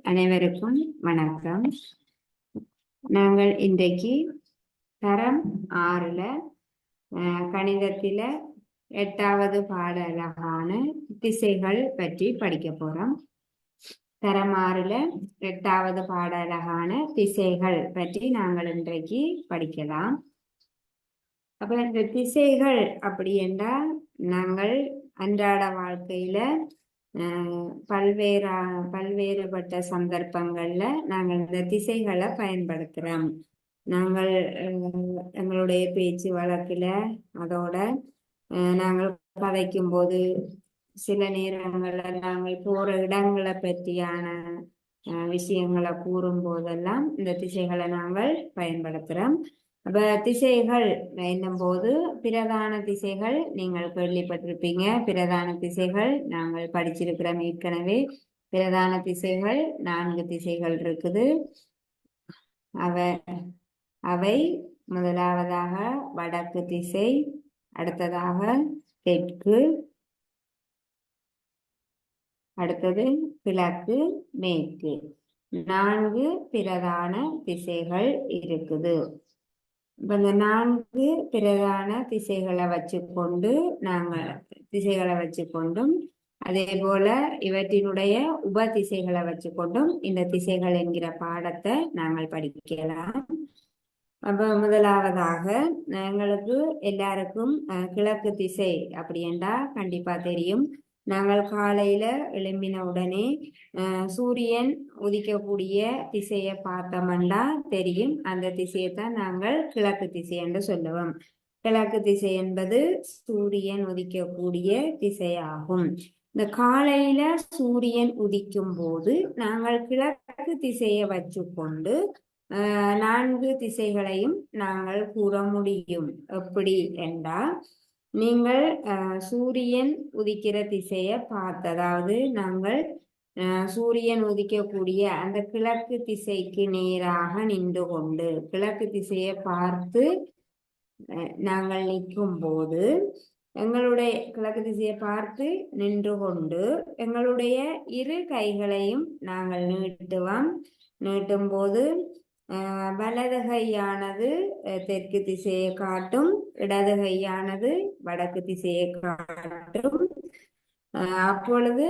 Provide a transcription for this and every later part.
அனைவருக்கும் வணக்கம். நாங்கள் இன்றைக்கு தரம் 6ல கணிதத்தில 8வது பாடலான திசைகள் பற்றி படிக்க போறோம். தரம் 6ல 8வது பாடலான திசைகள் பற்றி நாங்கள் இன்றைக்கு படிக்கலாம். அப்ப இந்த திசைகள் அப்படி என்றால் நாங்கள் அன்றாட வாழ்க்கையில பல்வேறுபட்ட சந்தர்ப்பங்கள்ல நாங்கள் இந்த திசைகளை பயன்படுத்துறோம். நாங்கள் எங்களுடைய பேச்சு வழக்குல அதோட நாங்கள் கதைக்கும் போது சில நேரங்கள்ல நாங்கள் போற இடங்களை பற்றியான விஷயங்களை கூறும் போதெல்லாம் இந்த திசைகளை நாங்கள் பயன்படுத்துறோம். அப்ப திசைகள் என்னும் போது பிரதான திசைகள் நீங்கள் கேள்விப்பட்டிருப்பீங்க. பிரதான திசைகள் நாங்கள் படிச்சிருக்கிறோம் ஏற்கனவே. பிரதான திசைகள் 4 திசைகள் இருக்குது. அவை முதலாவதாக வடக்கு திசை, அடுத்ததாக தெற்கு, அடுத்தது கிழக்கு, மேற்கு. 4 பிரதான திசைகள் இருக்குது. இந்த 4 பிரதான திசைகளை வச்சுக்கொண்டும் அதே போல இவற்றினுடைய உப திசைகளை வச்சுக்கொண்டும் இந்த திசைகள் என்கிற பாடத்தை நாங்கள் படிக்கலாம். அப்ப முதலாவதாக எங்களுக்கு எல்லாருக்கும் கிழக்கு திசை அப்படி என்றா கண்டிப்பா தெரியும். நாங்கள் காலையில எழும்பின உடனே சூரியன் உதிக்கக்கூடிய திசையை பார்த்தோம்னா தெரியும். அந்த திசையைத்தான் நாங்கள் கிழக்கு திசை என்று சொல்லுவோம். கிழக்கு திசை என்பது சூரியன் உதிக்கக்கூடிய திசையாகும். இந்த காலையில சூரியன் உதிக்கும் போது நாங்கள் கிழக்கு திசையை வச்சுக்கொண்டு 4 திசைகளையும் நாங்கள் கூற முடியும். எப்படி என்றால், நீங்கள் சூரியன் உதிக்கிற திசையை அதாவது நாங்கள் சூரியன் உதிக்கக்கூடிய அந்த கிழக்கு திசைக்கு நேராக நின்று கொண்டு கிழக்கு திசையை பார்த்து நாங்கள் நிற்கும் போது எங்களுடைய கிழக்கு திசையை பார்த்து நின்று கொண்டு எங்களுடைய 2 கைகளையும் நாங்கள் நீட்டும் போது வலது கையானது தெற்கு திசையை காட்டும், இடது கையானது வடக்கு திசையை காட்டும். அப்பொழுது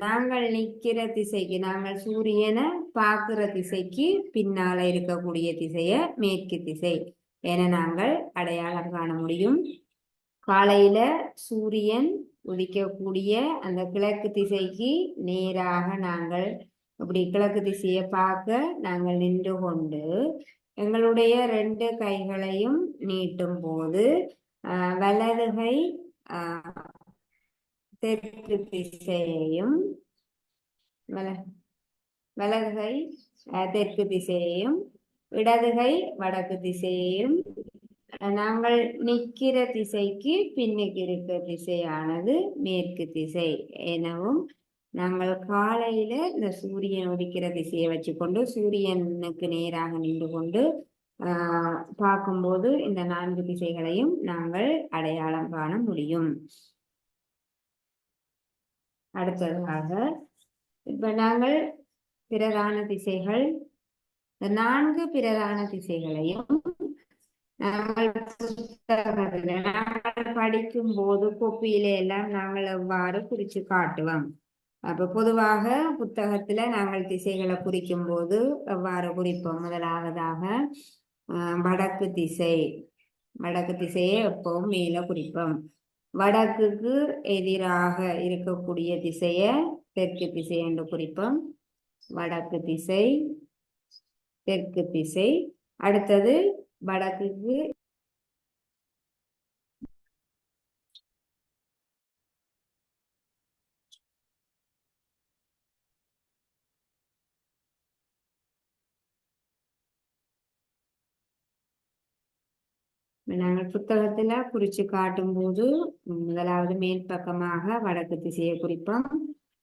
நாங்கள் நிற்கிற திசைக்கு, நாங்கள் சூரியனை பார்க்கிற திசைக்கு பின்னால இருக்கக்கூடிய திசைய மேற்கு திசை என நாங்கள் அடையாளம் காண முடியும். காலையில சூரியன் உதிக்கக்கூடிய அந்த கிழக்கு திசைக்கு நேராக நாங்கள் இப்படி கிழக்கு திசையை பார்க்க நாங்கள் நின்று கொண்டு எங்களுடைய 2 கைகளையும் நீட்டும் போது வலது கை தெற்கு திசையையும் வலது கை தெற்கு திசையையும் இடது கை வடக்கு திசையையும் நாங்கள் நிற்கிற திசைக்கு பின்னுக்கு இருக்கிற திசையானது மேற்கு திசை எனவும் நாங்கள் காலையில இந்த சூரியன் உதிக்கிற திசையை வச்சுக்கொண்டு சூரியனுக்கு நேராக நின்று கொண்டு பார்க்கும்போது இந்த 4 திசைகளையும் நாங்கள் அடையாளம் காண முடியும். அடுத்ததாக இப்ப நாங்கள் பிரதான திசைகள் 4 பிரதான திசைகளையும் நாங்கள் படிக்கும் போது கோப்பியில எல்லாம் நாங்கள் எவ்வாறு குறிச்சு காட்டுவோம். அப்ப பொதுவாக புத்தகத்துல நாங்கள் திசைகளை குறிக்கும் போது எவ்வாறு குறிப்போம்? முதலாவதாக வடக்கு திசையை எப்பவும் மேல குறிப்போம். வடக்குக்கு எதிராக இருக்கக்கூடிய திசைய தெற்கு திசை என்று குறிப்போம். வடக்கு திசை, தெற்கு திசை. அடுத்தது வடக்குக்கு நாங்கள் புத்தகத்துல குறிச்சு காட்டும் போது முதலாவது மேல் பக்கமாக வடக்கு திசையை குறிப்போம்.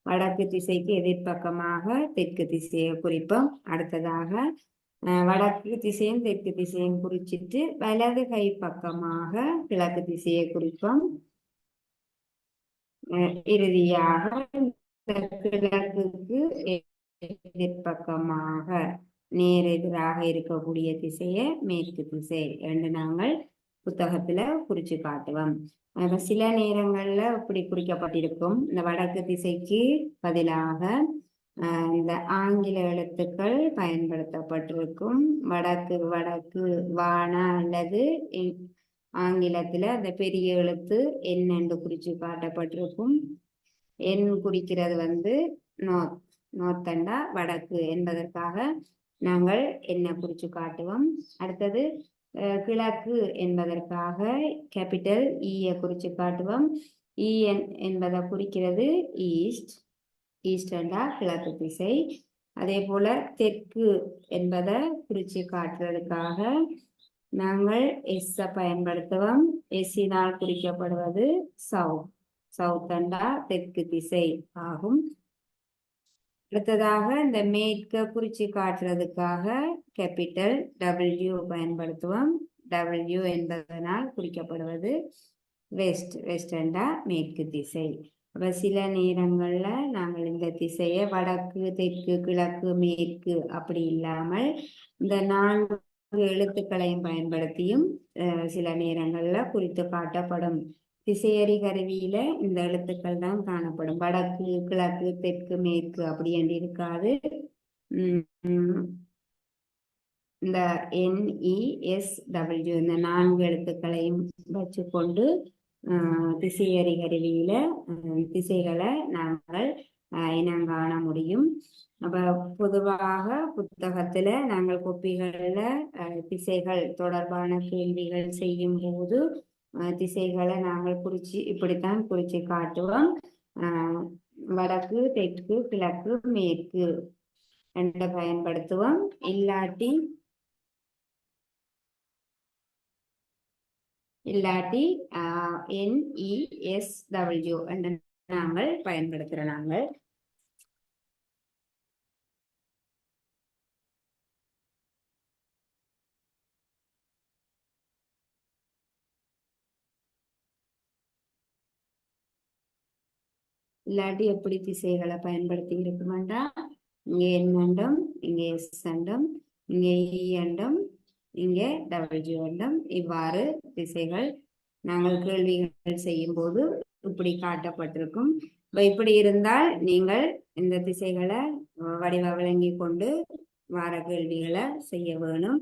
வடக்கு திசைக்கு எதிர்பக்கமாக தெற்கு திசையை குறிப்போம். அடுத்ததாக வடக்கு திசையும் தெற்கு திசையும் குறிச்சிட்டு வலது கை பக்கமாக கிழக்கு திசையை குறிப்போம். இறுதியாக கிழக்குக்கு எதிர்பக்கமாக நேர் எதிராக இருக்கக்கூடிய திசையை மேற்கு திசை என்று நாங்கள் புத்தகத்துல குறிச்சு காட்டுவோம். சில நேரங்கள்ல இப்படி குறிக்கப்பட்டிருக்கும். இந்த வடக்கு திசைக்கு பதிலாக இந்த ஆங்கில எழுத்துக்கள் பயன்படுத்தப்பட்டிருக்கும். வடக்கு வடக்கு வான அல்லது ஆங்கிலத்துல அந்த பெரிய எழுத்து என் என்று குறிச்சு காட்டப்பட்டிருக்கும். என் குறிக்கிறது நார்த், நார்த்தண்டா வடக்கு என்பதற்காக நாங்கள் என்ன குறிச்சு காட்டுவோம். அடுத்தது கிழக்கு என்பதற்காக கேபிட்டல் ஈயை குறிச்சு காட்டுவோம். இ என்பதை குறிக்கிறது ஈஸ்ட், ஈஸ்டண்டா கிழக்கு திசை. அதே போல தெற்கு என்பதை குறிச்சு காட்டுறதுக்காக நாங்கள் எஸ் பயன்படுத்துவோம். எஸ்ஸினால் குறிக்கப்படுவது சவுத், சவுத்தண்டா தெற்கு திசை ஆகும். அடுத்ததாக இந்த மேற்க குறிச்சு காட்டுறதுக்காக கேபிட்டல் டபிள்யூ பயன்படுத்துவோம். டபிள்யூ என்பதனால் குறிக்கப்படுவது வெஸ்ட், வெஸ்டண்டா மேற்கு திசை. அப்ப சில நேரங்கள்ல நாங்கள் இந்த திசையை வடக்கு தெற்கு கிழக்கு மேற்கு அப்படி இல்லாமல் இந்த 4 எழுத்துக்களையும் பயன்படுத்தியும் சில நேரங்கள்ல குறித்து காட்டப்படும். திசையறி கருவியில இந்த எழுத்துக்கள் தான் காணப்படும். வடக்கு கிழக்கு தெற்கு மேற்கு அப்படி என்று இருக்காது. இந்த NESW இந்த 4 எழுத்துக்களையும் வச்சுக்கொண்டு திசையறி கருவியில திசைகளை நாங்கள் இனங்காண முடியும். அப்ப பொதுவாக புத்தகத்துல நாங்கள் கோப்பிகள்ல திசைகள் தொடர்பான கேள்விகள் செய்யும் போது திசைகளை நாங்கள் குறிச்சு இப்படித்தான் குறிச்சு காட்டுவோம். வடக்கு தெற்கு கிழக்கு மேற்கு என்று பயன்படுத்துவோம். இல்லாட்டி NESW என்று நாங்கள் பயன்படுத்துகிறோம். நாங்கள் இல்லாட்டி எப்படி திசைகளை பயன்படுத்தி இருக்குமாண்டா, இங்கே N அண்டம், இங்கே S அண்டம், இங்கே E அண்டம், இங்கே W அண்டம், இவ்வாறு திசைகள் நாங்கள் கேள்விகள் செய்யும் போது இப்படி காட்டப்பட்டிருக்கும். இப்படி இருந்தால் நீங்கள் இந்த திசைகளை வடிவ விளங்கி கொண்டு வார கேள்விகளை செய்ய வேணும்.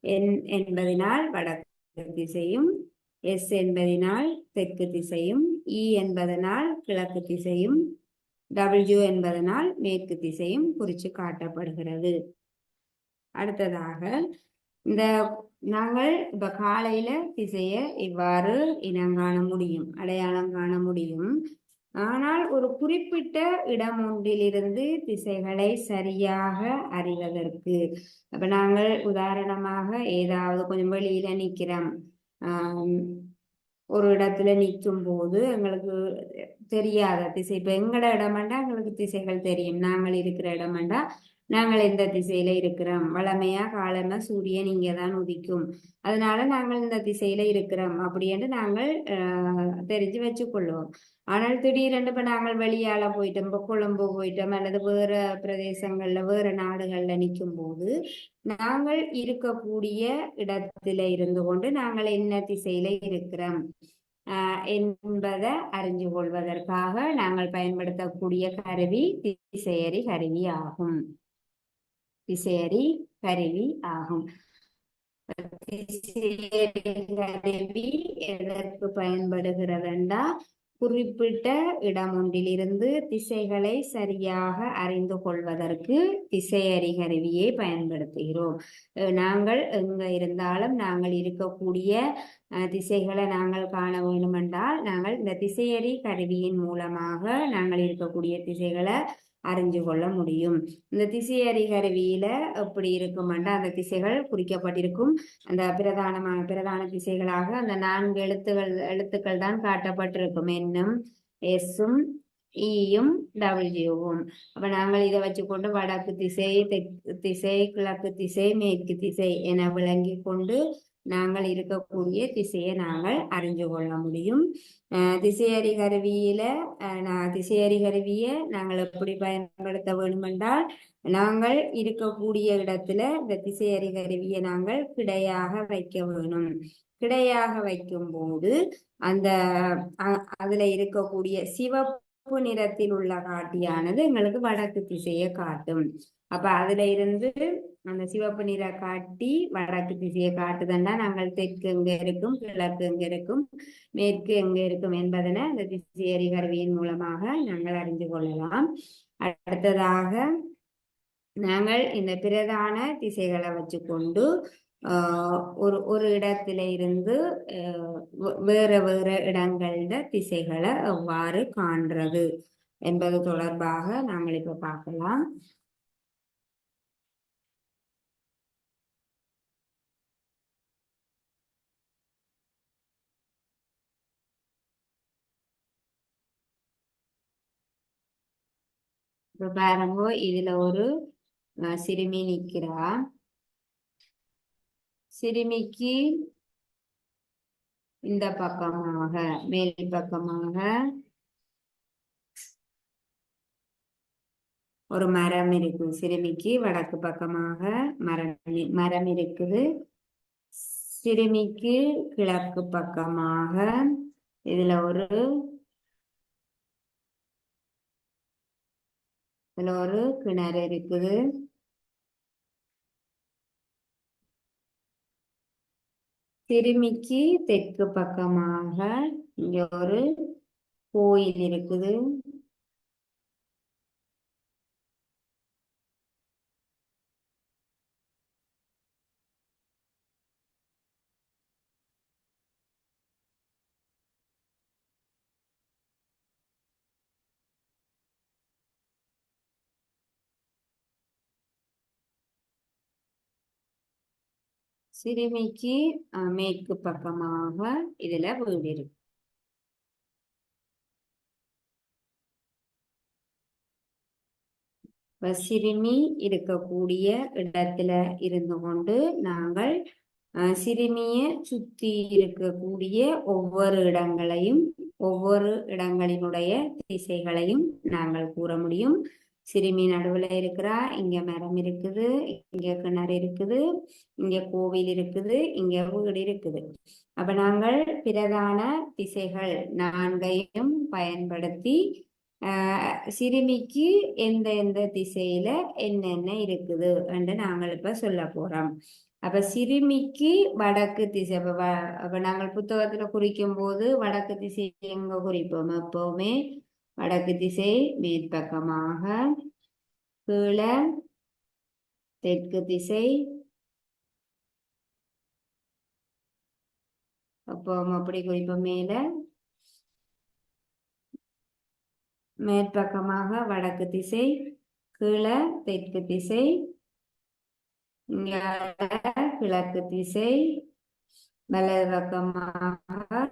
N என்பதனால் வடக்கு திசையும், S என்பதனால் தெற்கு திசையும், E என்பதனால் கிழக்கு திசையும், W என்பதனால் மேற்கு திசையும் குறிச்சு காட்டப்படுகிறது. அடுத்ததாக இந்த நாங்கள் இப்ப காலையில திசைய இவ்வாறு இனங்காண முடியும், அடையாளம் காண முடியும். ஆனால் ஒரு குறிப்பிட்ட இடம் ஒன்றிலிருந்து திசைகளை சரியாக அறிவதற்கு, அப்ப நாங்கள் உதாரணமாக ஏதாவது கொஞ்சம் வெளியில நிக்கிறோம், ஒரு இடத்துல நிற்கும் போது எங்களுக்கு தெரியாத திசை, இப்ப எங்கட இடமாண்டா எங்களுக்கு திசைகள் தெரியும். நாங்கள் இருக்கிற இடமாண்டா நாங்கள் எந்த திசையில இருக்கிறோம், வளமையா காலமா சூரியன் இங்கதான் உதிக்கும், அதனால நாங்கள் இந்த திசையில இருக்கிறோம் அப்படின்னு நாங்கள் தெரிஞ்சு வச்சுக்கொள்வோம். ஆனால் திடீரென்று இப்ப நாங்கள் வெளியால போயிட்டோம், இப்போ கொழும்பு போயிட்டோம் அல்லது வேற பிரதேசங்கள்ல வேற நாடுகள்ல நிற்கும் போது நாங்கள் இருக்கக்கூடிய இடத்துல இருந்து கொண்டு நாங்கள் என்ன திசையில இருக்கிறோம் என்பதை அறிஞ்சு கொள்வதற்காக நாங்கள் பயன்படுத்தக்கூடிய கருவி திசையறி கருவி ஆகும். திசையறி கருவி ஆகும். திசையறி கருவி எதற்கு பயன்படுகிறதுண்டா, குறிப்பிட்ட இடம் ஒன்றிலிருந்து திசைகளை சரியாக அறிந்து கொள்வதற்கு திசையறி கருவியை பயன்படுத்துகிறோம். நாங்கள் எங்க இருந்தாலும் நாங்கள் இருக்கக்கூடிய திசைகளை நாங்கள் காண வேண்டுமென்றால் நாங்கள் இந்த திசையறி கருவியின் மூலமாக நாங்கள் இருக்கக்கூடிய திசைகளை அறிஞ்சு கொள்ள முடியும். இந்த திசையறி கருவியில எப்படி இருக்குமென்றா அந்த திசைகள் குறிக்கப்பட்டிருக்கும். அந்த பிரதான திசைகளாக அந்த 4 எழுத்துக்கள் தான் காட்டப்பட்டிருக்கும். என்னும் எஸ்ஸும் ஈயும் டபிள்யூவும். அப்ப நாங்கள் இதை வச்சுக்கொண்டு வடக்கு திசை தெற்கு திசை கிழக்கு திசை மேற்கு திசை என விளங்கி கொண்டு நாங்கள் இருக்கக்கூடிய திசையை நாங்கள் அறிஞ்சு கொள்ள முடியும். திசையறி கருவியில திசையறி கருவியை நாங்கள் எப்படி பயன்படுத்த வேண்டும் என்றால் நாங்கள் இருக்கக்கூடிய இடத்துல இந்த திசையறி கருவியை நாங்கள் கிடையாக வைக்க வேணும். கிடையாக வைக்கும் போது அந்த அதுல இருக்கக்கூடிய சிவப்பு நிறத்தில் உள்ள காட்டியானது எங்களுக்கு வடக்கு திசையை காட்டும். அப்ப அதுல இருந்து அந்த சிவப்பு நிற காட்டி வடக்கு திசையை காட்டுதண்டா நாங்கள் தெற்கு எங்க இருக்கும், கிழக்கு எங்க இருக்கும், மேற்கு எங்க இருக்கும் என்பதனை அந்த திசையறி கருவியின் மூலமாக நாங்கள் அறிந்து கொள்ளலாம். அடுத்ததாக நாங்கள் இந்த பிரதான திசைகளை வச்சுக்கொண்டு ஒரு இடத்துல இருந்து வேற வேற இடங்கள திசைகளை எவ்வாறு காண்றது என்பது தொடர்பாக நாங்கள் இப்ப பார்க்கலாம். இப்ப பாருங்க, இதுல ஒரு சிறுமி நிக்கிறா. சிறுமிக்கு இந்த பக்கமாக மேல் பக்கமாக ஒரு மரம் இருக்கு. சிறுமிக்கு வடக்கு பக்கமாக மரம் இருக்குது. சிறுமிக்கு கிழக்கு பக்கமாக இதுல ஒரு கிணறு இருக்குது. சிறுமிக்கு தெற்கு பக்கமாக இங்க ஒரு கோயில் இருக்குது. சிறுமிக்கு மேற்கு பக்கமாக இதுல வீடு இருக்கு. சிறுமி இருக்கக்கூடிய இடத்துல இருந்து கொண்டு நாங்கள் சிறுமியை சுத்தி இருக்கக்கூடிய ஒவ்வொரு இடங்களையும் ஒவ்வொரு இடங்களினுடைய திசைகளையும் நாங்கள் கூற முடியும். சிறுமி நடுவுல இருக்கிறா, இங்க மரம் இருக்குது, இங்க கிணறு இருக்குது, இங்க கோவில் இருக்குது, இங்க வீடு இருக்குது. அப்ப நாங்கள் பிரதான திசைகள் 4ஐயும் பயன்படுத்தி சிறுமிக்கு எந்த எந்த திசையில என்னென்ன இருக்குது என்று நாங்கள் இப்ப சொல்ல போறோம். அப்ப சிறுமிக்கு வடக்கு திசை, அப்ப நாங்கள் புத்தகத்துல குறிக்கும் போது வடக்கு திசை எங்க குறிப்போம்? எப்பவுமே வடக்கு திசை மேற்பக்கமாக, கீழே தெற்கு திசை, அப்போ அப்படி குறிப்போம். மேல மேற்பக்கமாக வடக்கு திசை, கீழே தெற்கு திசை, இங்க கிழக்கு திசை, வலது பக்கமாக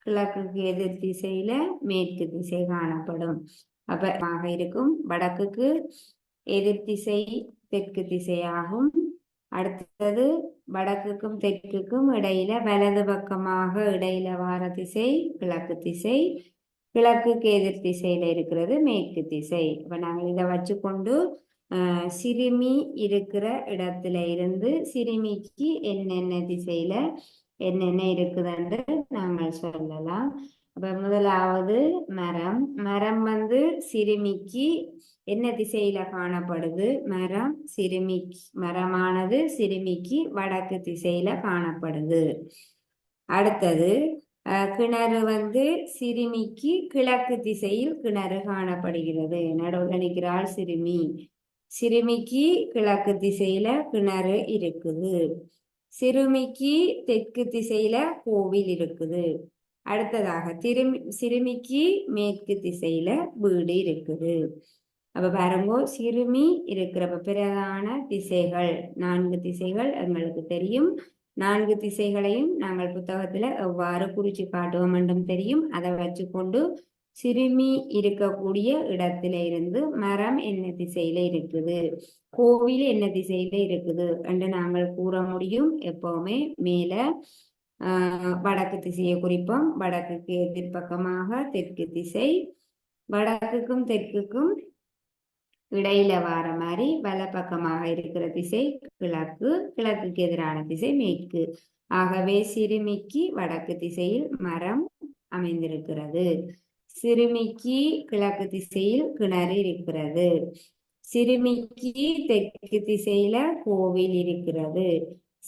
கிழக்குக்கு எதிர் திசையில மேற்கு திசை காணப்படும். அப்ப இருக்கும். வடக்குக்கு எதிர் திசை தெற்கு திசையாகும். அடுத்தது வடக்குக்கும் தெற்குக்கும் இடையில வலது பக்கமாக இடையில வார திசை கிழக்கு திசை, கிழக்குக்கு எதிர் திசையில இருக்கிறது மேற்கு திசை. இப்ப நாங்கள் இதை வச்சுக்கொண்டு சிறுமி இருக்கிற இடத்துல இருந்து சிறுமிக்கு என்னென்ன திசையில என்னென்ன இருக்குதுன்னு நாங்கள் சொல்லலாம். அப்ப முதலாவது மரம். மரம் சிறுமிக்கு என்ன திசையில காணப்படுது? மரமானது சிறுமிக்கு வடக்கு திசையில காணப்படுது. அடுத்தது கிணறு சிறுமிக்கு கிழக்கு திசையில் கிணறு காணப்படுகிறது. நடுவில் நிற்கிறாள் சிறுமி. சிறுமிக்கு கிழக்கு திசையில கிணறு இருக்குது. சிறுமிக்கு தெற்கு திசையில கோவில் இருக்குது. அடுத்ததாக சிறுமிக்கு மேற்கு திசையில வீடு இருக்குது. அப்ப பாருங்க, சிறுமி இருக்கிற பிரதான திசைகள் 4 திசைகள் எங்களுக்கு தெரியும். 4 திசைகளையும் நாங்கள் புத்தகத்துல எவ்வாறு குறிச்சு காட்டுவோம் என்றும் தெரியும். அதை வச்சுக்கொண்டு சிறுமி இருக்கக்கூடிய இடத்துல இருந்து மரம் என்ன திசையில இருக்குது, கோவில் என்ன திசையில இருக்குது என்று நாங்கள் கூற முடியும். எப்பவுமே மேல வடக்கு திசையை குறிப்போம். வடக்குக்கு எதிர்பக்கமாக தெற்கு திசை, வடக்குக்கும் தெற்குக்கும் இடையில வார மாதிரி வலப்பக்கமாக இருக்கிற திசை கிழக்கு, கிழக்குக்கு எதிரான திசை மேற்கு. ஆகவே சிறுமிக்கு வடக்கு திசையில் மரம் அமைந்திருக்கிறது. சிறுமிக்கு கிழக்கு திசையில் கிணறு இருக்கிறது. சிறுமிக்கு தெற்கு திசையில கோவில் இருக்கிறது.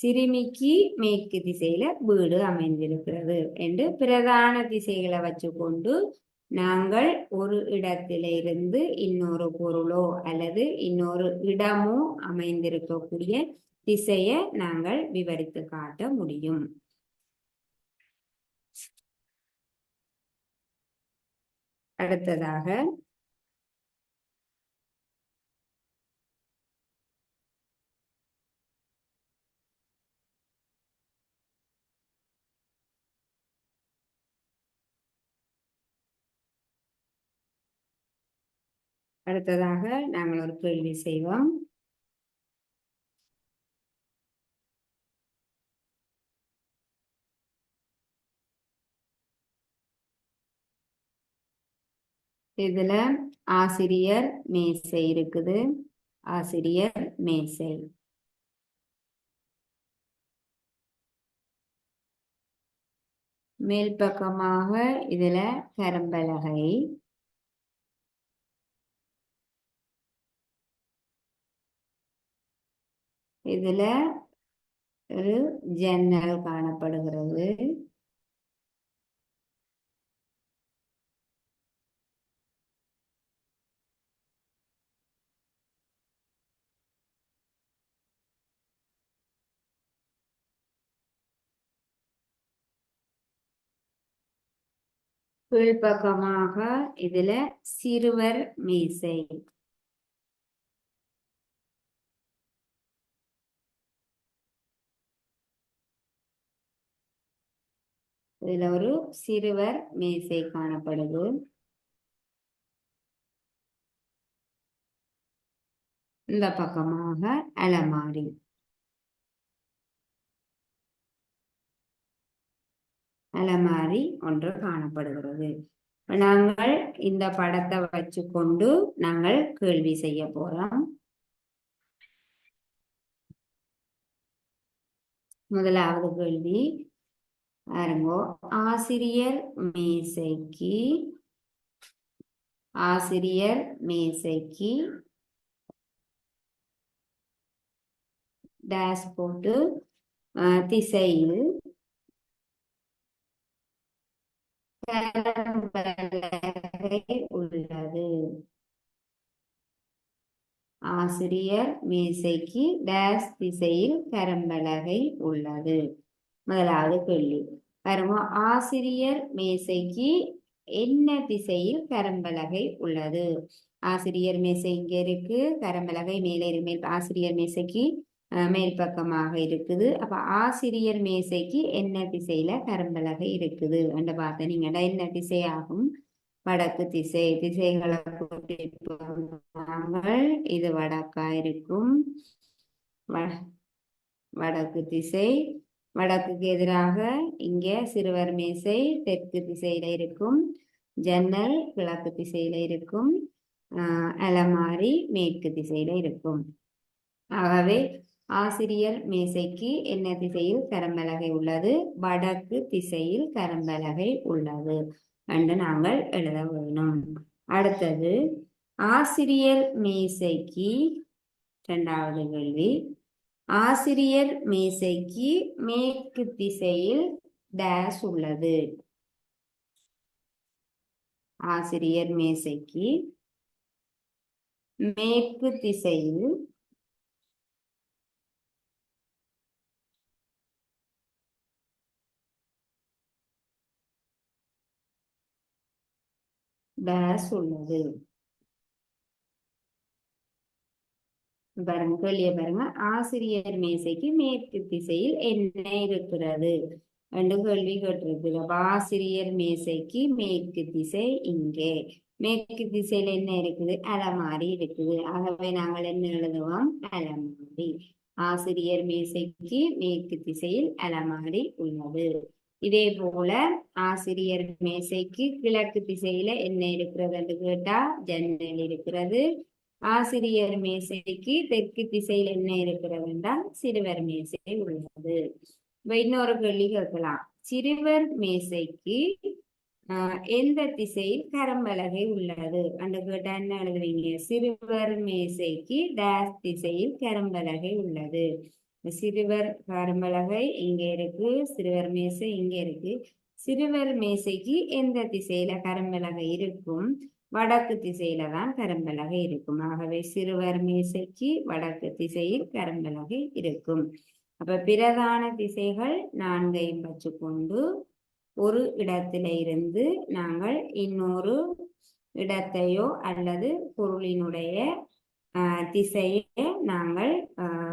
சிறுமிக்கு மேற்கு திசையில வீடு அமைந்திருக்கிறது என்று பிரதான திசைகளை வச்சுக்கொண்டு நாங்கள் ஒரு இடத்திலிருந்து இன்னொரு பொருளோ அல்லது இன்னொரு இடமோ அமைந்திருக்கக்கூடிய திசையை நாங்கள் விவரித்து காட்ட முடியும். அடுத்ததாக நாங்கள் ஒரு கேள்வி செய்வோம். இதுல ஆசிரியர் மேசை இருக்குது. ஆசிரியர் மேசை. மேல் பக்கமாக இதுல கரும்பலகை. இதுல ஒரு ஜன்னல் காணப்படுகிறது. கீழ்பக்கமாக இதுல சிறுவர் மேசை. இதுல ஒரு சிறுவர் மேசை காணப்படுது. இந்த பக்கமாக அலமாரி. அலமாரி ஒன்று காணப்படுகிறது. நாங்கள் இந்த படத்தை வச்சுக்கொண்டு நாங்கள் கேள்வி செய்ய போறோம். முதலாவது கேள்வி பாருங்கோ. ஆசிரியர் மேசைக்கு டேஷ் போட்டு திசையில் உள்ளது. ஆசிரியர் மேசைக்கு டேஷ் திசையில் கரும்பலகை உள்ளது. முதலாவது கேள்வி பாருங்க. ஆசிரியர் மேசைக்கு என்ன திசையில் கரும்பலகை உள்ளது? ஆசிரியர் மேசை இங்க இருக்கு, கரும்பலகை மேலே இருக்கு. ஆசிரியர் மேசைக்கு மேல் பக்கமாக இருக்குது. அப்ப ஆசிரியர் மேசைக்கு என்ன திசையில கரும்பலகை இருக்குது என்று பார்த்த நீங்க என்ன திசையாகும்? வடக்கு திசை. திசைகளை இது வடக்கா இருக்கும். வடக்கு திசை. வடக்குக்கு எதிராக இங்க சிறுவர் மேசை தெற்கு திசையில இருக்கும். ஜன்னல் கிழக்கு திசையில இருக்கும். அலமாரி மேற்கு திசையில இருக்கும். ஆகவே ஆசிரியர் மேசைக்கு என்ன திசையில் கரும்பலகை உள்ளது? வடக்கு திசையில் கரும்பலகை உள்ளது என்று நாங்கள் எழுத வேணும். அடுத்தது ஆசிரியர் மேசைக்கு இரண்டாவது கேள்வி. ஆசிரியர் மேசைக்கு மேற்கு திசையில் டேஷ் உள்ளது. ஆசிரியர் மேசைக்கு மேற்கு திசையில் டேஷ் உள்ளது. பாருங்க, கேள்விய பாருங்க. ஆசிரியர் மேசைக்கு மேற்கு திசையில் என்ன இருக்கிறது என்று கேள்வி கேட்டிருக்குது. ஆசிரியர் மேசைக்கு மேற்கு திசை இங்கே. மேற்கு திசையில என்ன இருக்குது? அலமாரி இருக்குது. ஆகவே நாங்கள் என்ன எழுதுவோம்? அலமாரி. ஆசிரியர் மேசைக்கு மேற்கு திசையில் அலமாரி உள்ளது. இதே போல ஆசிரியர் மேசைக்கு கிழக்கு திசையில என்ன இருக்கிறது என்று கேட்டா ஜன்னல் இருக்கிறது. ஆசிரியர் மேசைக்கு தெற்கு திசையில் என்ன இருக்கிறது என்றால் சிறுவர் மேசை உள்ளது. இன்னொரு கேள்வி கேட்கலாம், சிறுவர் மேசைக்கு எந்த திசையில் கரம்பலகை உள்ளது என்று கேட்டா என்ன எழுதுவீங்க? சிறுவர் மேசைக்கு டேஷ் திசையில் கரம்பலகை உள்ளது. சிறுவர் கரம்பலகை இங்க இருக்கு, சிறுவர் மேசை இங்க இருக்கு. சிறுவர் மேசைக்கு எந்த திசையில கரம்பலகை இருக்கும்? வடக்கு திசையில தான் கரம்பலகை இருக்கும். ஆகவே சிறுவர் மேசைக்கு வடக்கு திசையில் கரம்பலகை இருக்கும். அப்ப பிரதான திசைகள் 4ஐயும் வச்சுக்கொண்டு ஒரு இடத்தில இருந்து நாங்கள் இன்னொரு இடத்தையோ அல்லது பொருளினுடைய திசையை நாங்கள்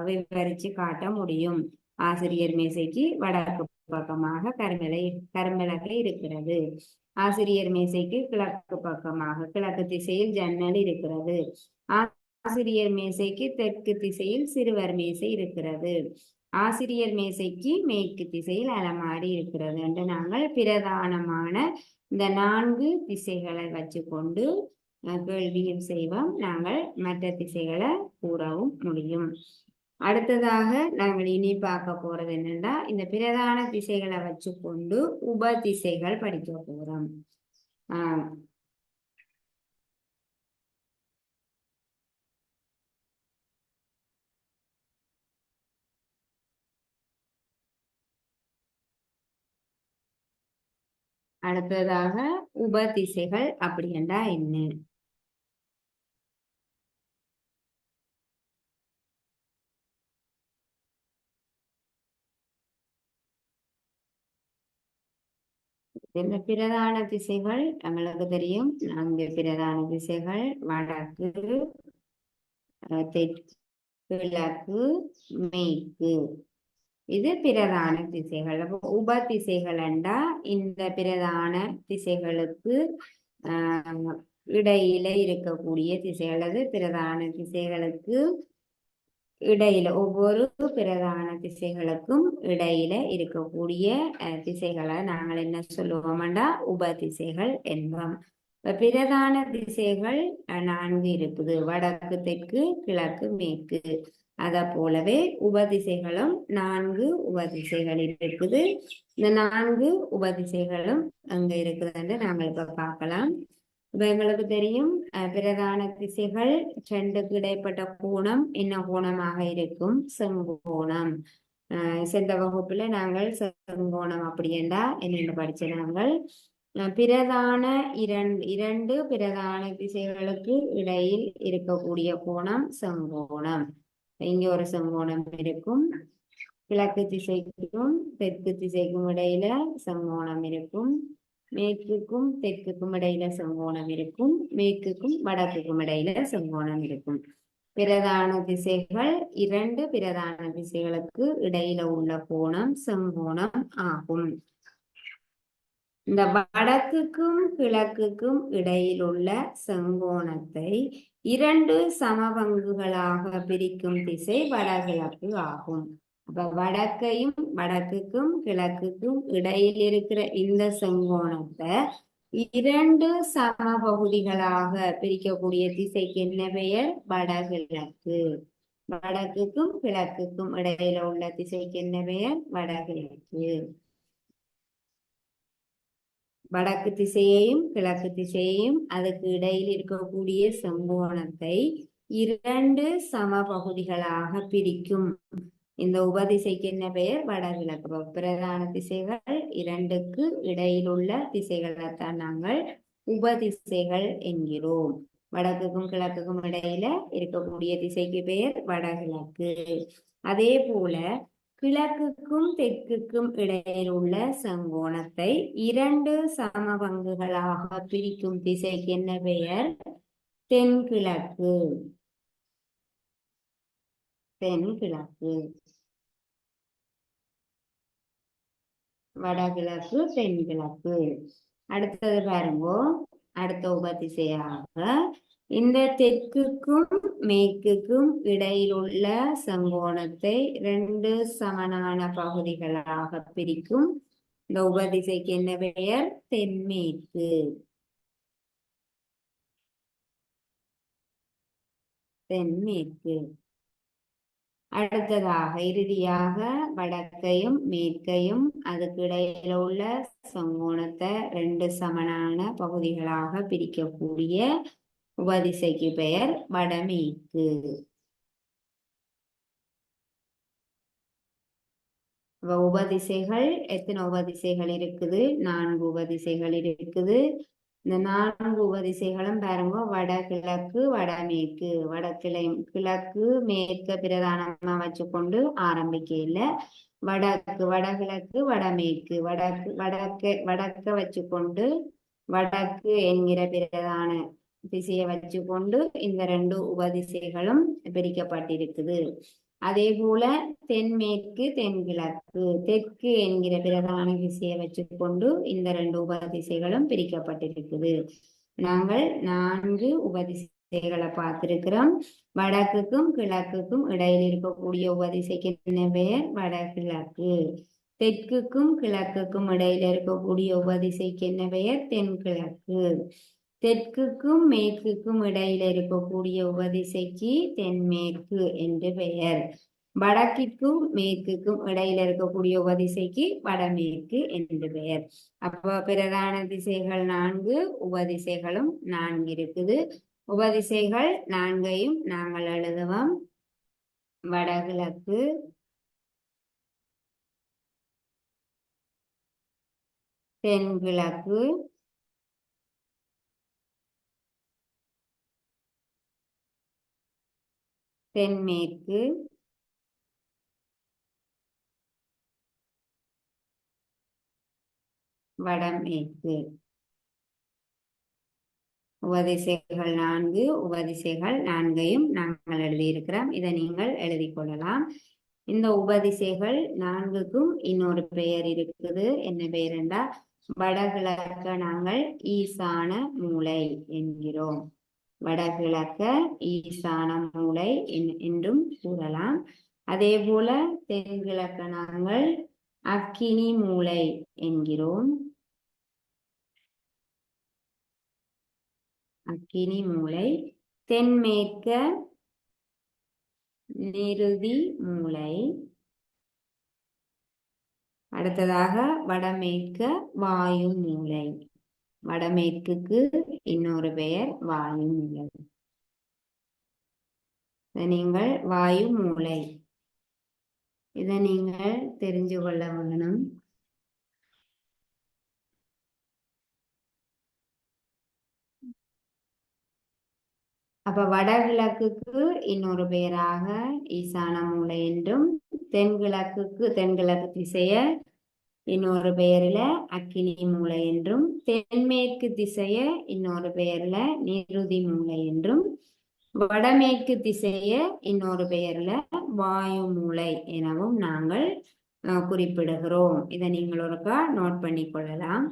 விவரித்து காட்ட முடியும். ஆசிரியர் மேசைக்கு வடக்கு பக்கமாக கரும்பலகை இருக்கிறது. ஆசிரியர் மேசைக்கு கிழக்கு பக்கமாக கிழக்கு திசையில் ஜன்னல் இருக்கிறது. ஆசிரியர் மேசைக்கு தெற்கு திசையில் சிறுவர் மேசை இருக்கிறது. ஆசிரியர் மேசைக்கு மேற்கு திசையில் அலமாரி இருக்கிறது என்று நாங்கள் பிரதானமான இந்த 4 திசைகளை வச்சுக்கொண்டு கேள்வியும் செய்வோம். நாங்கள் மற்ற திசைகளை கூறவும் முடியும். அடுத்ததாக நாங்கள் இனி பார்க்க போறது என்னன்னா, இந்த பிரதான திசைகளை வச்சுக்கொண்டு உப திசைகள் படிக்க போறோம். அடுத்ததாக உப திசைகள் அப்படி என்றா என்ன? இந்த பிரதான திசைகள் நம்மளுக்கு தெரியும். 4 பிரதான திசைகள்: வடக்கு, தெற்கு, கிழக்கு, மேற்கு. இது பிரதான திசைகள். உப திசைகள் என்றா இந்த பிரதான திசைகளுக்கு இடையில இருக்கக்கூடிய திசைகள். அது பிரதான திசைகளுக்கு இடையில, ஒவ்வொரு பிரதான திசைகளுக்கும் இடையில இருக்கக்கூடிய திசைகளை நாங்கள் என்ன சொல்லுவோம்டா உப திசைகள் என்போம். பிரதான திசைகள் 4 இருக்குது: வடக்கு, தெற்கு, கிழக்கு, மேற்கு. அத போலவே உபதிசைகளும் 4 உபதிசைகள் இருக்குது. இந்த 4 உபதிசைகளும் அங்க இருக்குதுன்னு நாங்கள் இப்ப பார்க்கலாம். இப்ப எங்களுக்கு தெரியும் பிரதான திசைகள் 2க்கு இடைப்பட்ட கோணம் என்ன கோணமாக இருக்கும்? செங்கோணம். சென்ற வகுப்புல நாங்கள் செங்கோணம் அப்படி என்றா என்னென்று படிச்ச நாங்கள் பிரதான இரண்டு பிரதான திசைகளுக்கு இடையில் இருக்கக்கூடிய கோணம் செங்கோணம். இங்க ஒரு செங்கோணம் இருக்கும். கிழக்கு திசைக்கும் தெற்கு திசைக்கும் இடையில செங்கோணம் இருக்கும். மேற்குக்கும் தெற்குக்கும் இடையில செங்கோணம் இருக்கும். மேற்குக்கும் வடக்குக்கும் இடையில செங்கோணம் இருக்கும். பிரதான திசைகள் 2 பிரதான திசைகளுக்கு இடையில உள்ள கோணம் செங்கோணம் ஆகும். இந்த வடக்குக்கும் கிழக்குக்கும் இடையில் உள்ள செங்கோணத்தை 2 சமபங்குகளாக பிரிக்கும் திசை வடகிழக்கு ஆகும். அப்ப வடக்குக்கும் கிழக்குக்கும் இடையில் இருக்கிற இந்த செங்கோணத்தை 2 சம பகுதிகளாக பிரிக்கக்கூடிய திசைக்கு என்ன பெயர்? வடகிழக்கு. வடக்குக்கும் கிழக்குக்கும் இடையில உள்ள திசைக்கு என்ன பெயர்? வடகிழக்கு. வடக்கு திசையையும் கிழக்கு திசையையும் அதுக்கு இடையில் இருக்கக்கூடிய செங்கோணத்தை 2 சம பகுதிகளாக பிரிக்கும் இந்த உபதிசைக்கு என்ன பெயர்? வடகிழக்கு. பிரதான திசைகள் 2க்கு இடையில் உள்ள திசைகளைத்தான் நாங்கள் உபதிசைகள் என்கிறோம். வடக்குக்கும் கிழக்குக்கும் இடையில இருக்கக்கூடிய திசைக்கு பெயர் வடகிழக்கு. அதே போல கிழக்குக்கும் தெற்குக்கும் இடையில் உள்ள செங்கோணத்தை 2 சம பங்குகளாக பிரிக்கும் திசைக்கு என்ன பெயர்? தென்கிழக்கு. தென்கிழக்கு. வடகிழக்கு, தென்கிழக்கு. அடுத்தது பாருங்க, அடுத்த உபதிசையாக இந்த தெற்குக்கும் மேற்குக்கும் இடையில் உள்ள செங்கோணத்தை 2 சமனான பகுதிகளாக பிரிக்கும் இந்த உபதிசைக்கு என்ன பெயர்? தென்மேற்கு. தென்மேற்கு. அடுத்ததாக இறுதியாக வடக்கையும் மேற்கையும் அதுக்கு இடையில உள்ள செங்கோணத்தை 2 சமனான பகுதிகளாக பிரிக்கக்கூடிய உபதிசைக்கு பெயர் வடமேற்கு. உபதிசைகள் எத்தனை உபதிசைகள் இருக்குது? 4 உபதிசைகள் இருக்குது. இந்த 4 உபதிசைகளும் பாருங்க, வடகிழக்கு வடமேற்கு. கிழக்கு மேற்க பிரதானமா வச்சுக்கொண்டு ஆரம்பிக்க இல்லை. வடகிழக்கு வடமேற்கு. வடக்க வச்சுக்கொண்டு வடக்கு என்கிற பிரதான திசையை வச்சுக்கொண்டு இந்த 2 உபதிசைகளும் பிரிக்கப்பட்டிருக்குது. அதே போல தென்மேற்கு தென்கிழக்கு, தெற்கு என்கிற பிரதான திசையை வச்சுக்கொண்டு இந்த 2 உபதிசைகளும் பிரிக்கப்பட்டிருக்குது. நாங்கள் 4 உபதிசைகளை பார்த்திருக்கிறோம். வடக்குக்கும் கிழக்குக்கும் இடையில் இருக்கக்கூடிய உபதிசைக்கு என்ன பெயர்? வடகிழக்கு. தெற்குக்கும் கிழக்குக்கும் இடையில இருக்கக்கூடிய உபதிசைக்கு என்ன பெயர்? தென்கிழக்கு. தெற்குக்கும் மேற்குக்கும் இடையில இருக்கக்கூடிய உபதிசைக்கு தென்மேற்கு என்று பெயர். வடக்கிற்கும் மேற்குக்கும் இடையில இருக்கக்கூடிய உபதிசைக்கு வடமேற்கு என்று பெயர். அப்போ பிரதான திசைகள் 4, உபதிசைகளும் 4 இருக்குது. உபதிசைகள் 4ஐயும் நாங்கள் எழுதுவோம். வடகிழக்கு, தென்கிழக்கு, தென்மேற்கு, வடமேற்கு. உபதிசைகள் 4, உபதிசைகள் 4ஐயும் நாங்கள் எழுதியிருக்கிறோம். இதை நீங்கள் எழுதி கொள்ளலாம். இந்த உபதிசைகள் 4க்கும் இன்னொரு பெயர் இருக்குது. என்ன பெயர் என்றால் வடகிழக்க நாங்கள் ஈசான மூலை என்கிறோம். வடகிழக்க ஈசான மூலை என்றும் கூறலாம். அதே போல தென்கிழக்க நாங்கள் அக்கினி மூலை என்கிறோம். அக்கினி மூலை. தென்மேற்க நிருதி மூலை. அடுத்ததாக வடமேற்க வாயு மூலை. வடமேற்குக்கு இன்னொரு பெயர் வாயு மூலை. நீங்கள் வாயு மூலை இதை நீங்கள் தெரிஞ்சு கொள்ள வேணும். அப்ப வடகிழக்குக்கு இன்னொரு பெயராக ஈசான மூலை என்றும், தென்கிழக்கு திசைய இன்னொரு பெயர்ல அக்கினி மூலை என்றும், தென்மேற்கு திசைய இன்னொரு பெயர்ல நிருதி மூலை என்றும், வடமேற்கு திசைய இன்னொரு பெயர்ல வாயு மூலை எனவும் நாங்கள் குறிப்பிடுகிறோம். இதை நீங்கள் ஒருக்கா நோட் பண்ணி கொள்ளலாம்.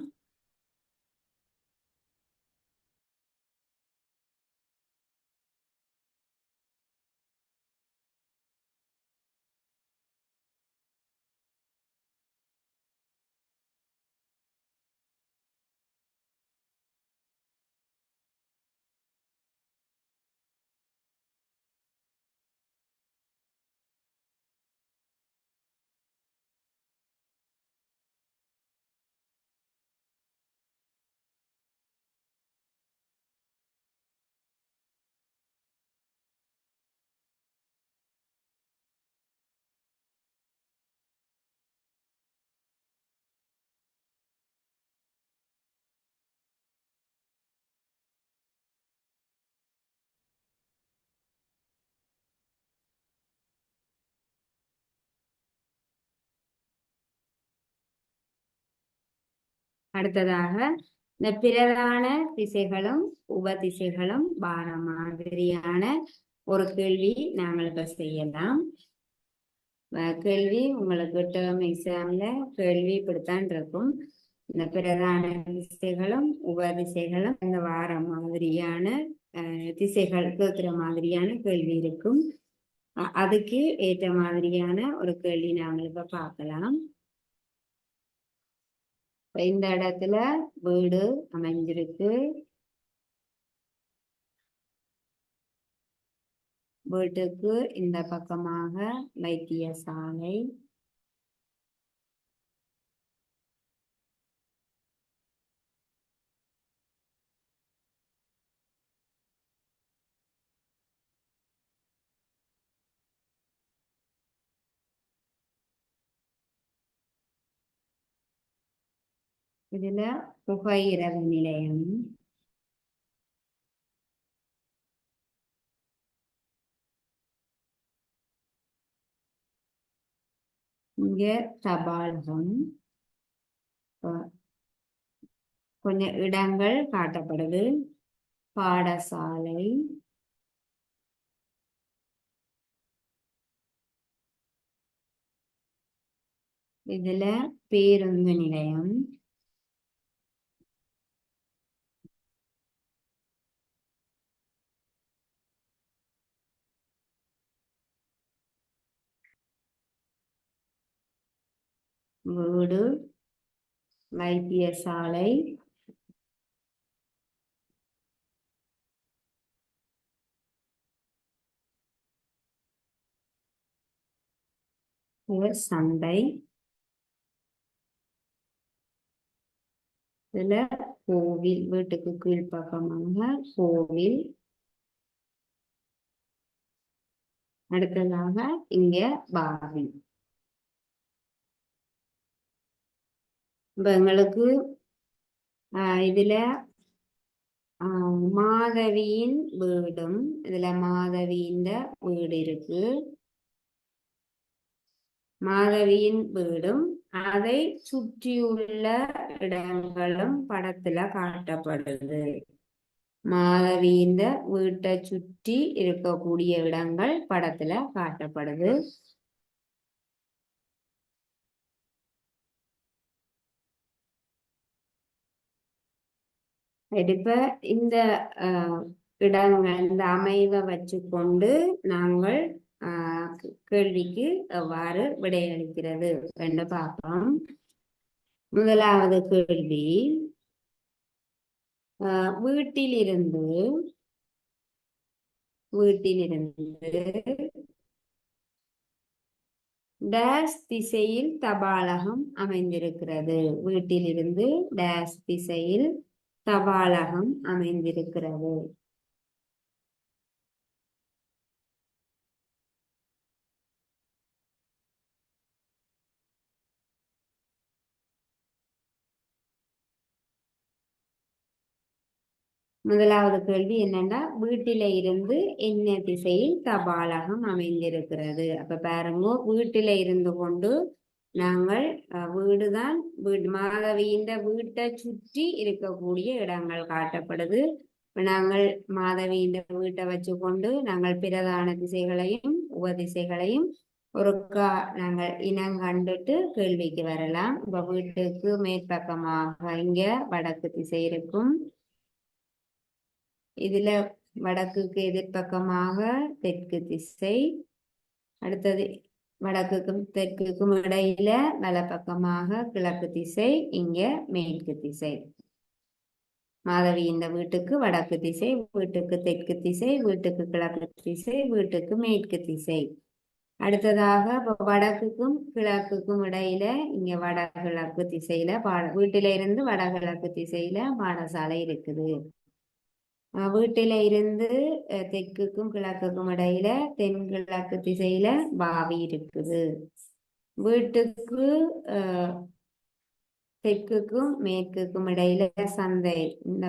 அடுத்ததாக இந்த பிரதான திசைகளும் உபதிசைகளும் வார மாதிரியான ஒரு கேள்வி நாங்கள் இப்ப செய்யலாம். கேள்வி உங்களுக்கு டேர்ம் எக்ஸாம்ல கேள்வி இப்படித்தான் இருக்கும். இந்த பிரதான திசைகளும் உபதிசைகளும் இந்த வார மாதிரியான திசைகள் கேட்கிற மாதிரியான கேள்வி இருக்கும். அதுக்கு ஏற்ற மாதிரியான ஒரு கேள்வி நாங்கள் இப்ப பார்க்கலாம். இந்த இடத்துல வீடு அமைஞ்சிருக்கு. வீட்டுக்கு இந்த பக்கமாக வைத்தியசாலை. இதுல புகையிரத நிலையம். இங்க தபாலகம். கொஞ்சம் இடங்கள் காட்டப்படுது. பாடசாலை. இதுல பேருந்து நிலையம். வீடு, வைத்தியசாலை, சந்தை. இதுல கோவில், வீட்டுக்கு கீழ்ப்பக்கமாக கோவில். அடுத்ததாக இங்க பாவி. இப்ப எங்களுக்கு இதுல மாதவியின் வீடும், இதுல மாதவியின் வீடு இருக்கு. மாதவியின் வீடும் அதை சுற்றியுள்ள இடங்களும் படத்துல காட்டப்படுது. மாதவியின் வீட்டை சுற்றி இருக்கக்கூடிய இடங்கள் படத்துல காட்டப்படுது. இப்ப இந்த இடங்கள், இந்த அமைவை வச்சுக்கொண்டு நாங்கள் கேள்விக்கு எவ்வாறு விடையளிக்கிறது என்று பார்ப்போம். முதலாவது கேள்வி, வீட்டிலிருந்து டேஷ் திசையில் தபாலகம் அமைந்திருக்கிறது. வீட்டிலிருந்து டேஷ் திசையில் தபாலகம் அமைந்திருக்கிறது. முதலாவது கேள்வி என்னன்னா, வீட்டில இருந்து என்ன திசையில் தபாலகம் அமைந்திருக்கிறது. அப்ப பாருங்க, வீட்டில இருந்து கொண்டு நாங்கள் வீடுதான், மாதவியின் வீட்டை சுற்றி இருக்கக்கூடிய இடங்கள் காட்டப்படுது. நாங்கள் மாதவியின் வீட்டை வச்சு கொண்டு நாங்கள் பிரதான திசைகளையும் உபதிசைகளையும் ஒருக்கா நாங்கள் இனங்கண்டுட்டு கேள்விக்கு வரலாம். இப்ப வீட்டுக்கு மேற்பக்கமாக இங்க வடக்கு திசை இருக்கும். இதுல வடக்குக்கு எதிர்பக்கமாக தெற்கு திசை. அடுத்தது வடக்குக்கும் தெற்குக்கும் இடையில வலப்பக்கமாக கிழக்கு திசை. இங்க மேற்கு திசை. மாதவி இந்த வீட்டுக்கு வடக்கு திசை, வீட்டுக்கு தெற்கு திசை, வீட்டுக்கு கிழக்கு திசை, வீட்டுக்கு மேற்கு திசை. அடுத்ததாக வடக்குக்கும் கிழக்குக்கும் இடையில இங்க வடகிழக்கு திசையில வீட்டில இருந்து வடகிழக்கு திசையில பாடசாலை இருக்குது. வீட்டில இருந்து தெற்குக்கும் கிழக்குக்கும் இடையில தென்கிழக்கு திசையில பாவி இருக்குது. வீட்டுக்கு தெற்குக்கும் மேற்குக்கும் இடையில சந்தை. இந்த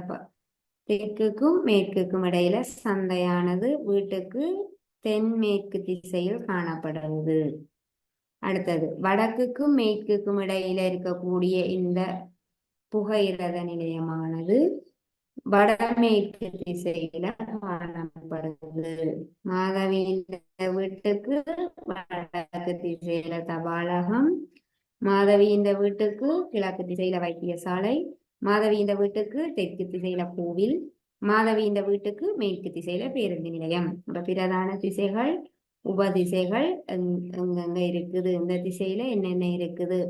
தெற்குக்கும் மேற்குக்கும் இடையில சந்தையானது வீட்டுக்கு தென்மேற்கு திசையில் காணப்படுகிறது. அடுத்தது வடக்குக்கும் மேற்குக்கும் இடையில இருக்கக்கூடிய இந்த புகையிரத நிலையமானது வடமேற்கு திசையில காணப்படுது. மாதவியின் வீட்டுக்கு வடக்கு திசையில தபாலகம், மாதவியின் வீட்டுக்கு கிழக்கு திசையில வைத்தியசாலை, மாதவியின் வீட்டுக்கு தெற்கு திசையில கோவில், மாதவியின் வீட்டுக்கு மேற்கு திசையில பேருந்து நிலையம். இப்ப பிரதான திசைகள் உபதிசைகள் எங்கெங்க இருக்குது, இந்த திசையில என்னென்ன இருக்குது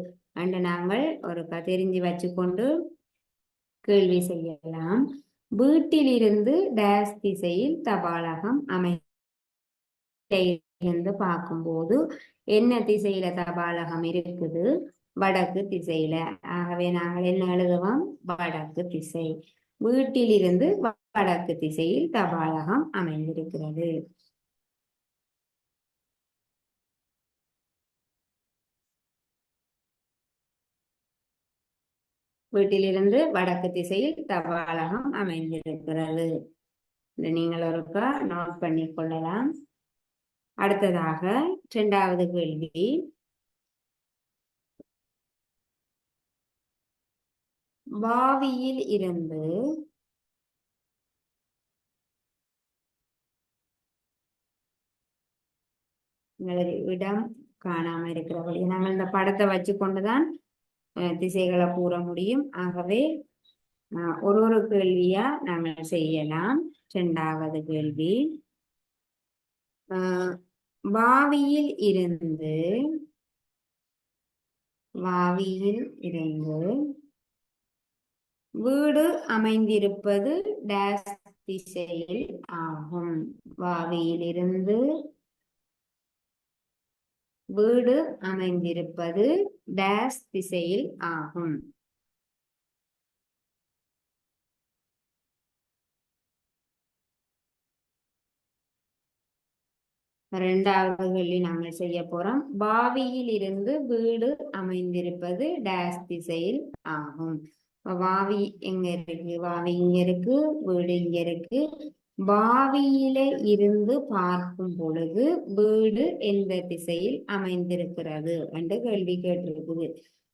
அண்டு நாங்கள் ஒரு தெரிஞ்சு வச்சுக்கொண்டு கேள்வி செய்யலாம். வீட்டிலிருந்து டேஸ் திசையில் தபாலகம் இருந்து பார்க்கும்போது என்ன திசையில தபாலகம் இருக்குது? வடக்கு திசையில. ஆகவே நாங்கள் என்ன எழுதுவோம்? வடக்கு திசை. வீட்டிலிருந்து வடக்கு திசையில் தபாலகம் அமைந்திருக்கிறது. வீட்டிலிருந்து வடக்கு திசையில் தபாலகம் அமைந்திருக்கிறது. நீங்கள் ஒருக்கா நோட் பண்ணி கொள்ளலாம். அடுத்ததாக 2வது கேள்வி. வாவியில் இருந்து இடம் காணாம இருக்கிறபடி நாங்கள் இந்த படத்தை வச்சு கொண்டுதான் திசைகளை கூற முடியும். ஆகவே ஒரு கேள்வியா நாங்கள் செய்யலாம். 2வது கேள்வி. வாவியில் இருந்து வீடு அமைந்திருப்பது டேஸ் திசையில் ஆகும். வாவியிலிருந்து வீடு அமைந்திருப்பது டேஸ் திசையில் ஆகும். இரண்டாவது கேள்வி நாங்கள் செய்ய போறோம். வாவியில் இருந்து வீடு அமைந்திருப்பது டேஸ் திசையில் ஆகும். வாவி எங்க இருக்கு? வாவி இங்க இருக்கு, வீடு இங்க இருக்கு. வாவியில இருந்து பார்க்கும் பொழுது வீடு எந்த திசையில் அமைந்திருக்கிறது என்று கேள்வி கேட்டிருக்குது.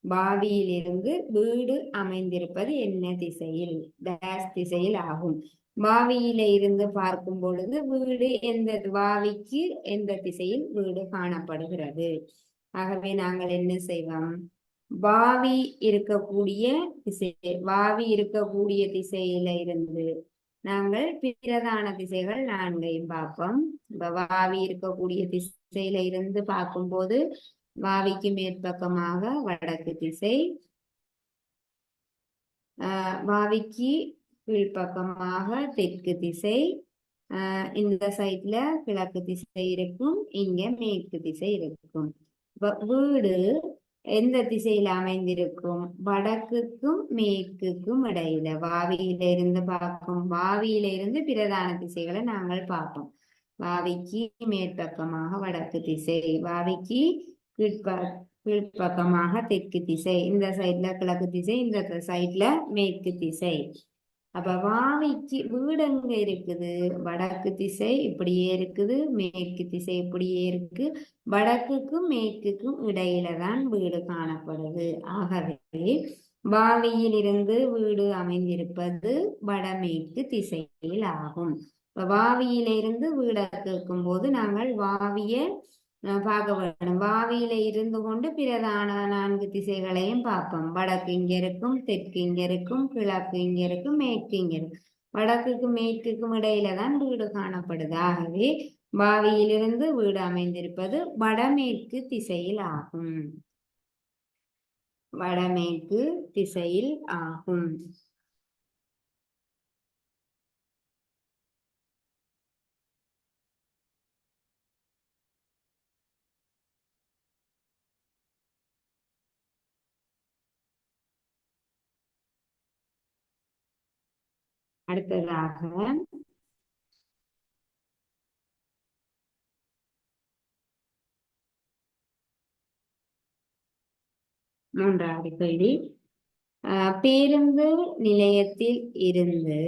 வாவியில் இருந்து வீடு அமைந்திருப்பது என்ன திசையில்? டேஸ் திசையில் ஆகும். வாவியில இருந்து பார்க்கும் பொழுது வீடு வாவிக்கு எந்த திசையில் வீடு காணப்படுகிறது? ஆகவே நாங்கள் என்ன செய்வோம்? வாவி இருக்கக்கூடிய திசையில இருந்து நாங்கள் பிரதான திசைகள் 4ஐயும் பார்ப்போம். வாவி இருக்கக்கூடிய திசையில இருந்து பார்க்கும்போது வாவிக்கு மேற்பக்கமாக வடக்கு திசை, வாவிக்கு கீழ்ப்பக்கமாக தெற்கு திசை, இந்த சைட்ல கிழக்கு திசை இருக்கும், இங்க மேற்கு திசை இருக்கும். வீடு எந்த திசையில அமைந்திருக்கும்? வடக்குக்கும் மேற்குக்கும் இடையில. வாவியில இருந்து பிரதான திசைகளை நாங்கள் பார்ப்போம். வாவிக்கு மேற்பக்கமாக வடக்கு திசை, வாவிக்கு கீழ்ப்பக்கமாக தெற்கு திசை, இந்த சைட்ல கிழக்கு திசை, இந்த சைட்ல மேற்கு திசை. அப்ப வாவிக்கு வீடு எங்க இருக்குது? வடக்கு திசை இப்படியே இருக்குது, மேற்கு திசை இப்படியே இருக்கு. வடக்குக்கும் மேற்குக்கும் இடையில தான் வீடு காணப்படுது. ஆகவே வாவியில் இருந்து வீடு அமைந்திருப்பது வடமேற்கு திசையில் ஆகும். வாவியிலிருந்து வீடை கேட்கும் போது நாங்கள் வாவிய பார்க்க வேண்டும். வாவியில இருந்து கொண்டு பிரதான 4 திசைகளையும் பார்ப்போம். வடக்கு இங்க இருக்கும், தெற்கு இங்க இருக்கும், கிழக்கு இங்க இருக்கும், மேற்கு இங்க இருக்கும். வடக்குக்கும் மேற்குக்கும் இடையில தான் வீடு காணப்படுது. ஆகவே வாவியிலிருந்து வீடு அமைந்திருப்பது வடமேற்கு திசையில் ஆகும். வடமேற்கு திசையில் ஆகும். அடுத்ததாக 3வது கேள்வி. பேருந்து நிலையத்தில் இருந்து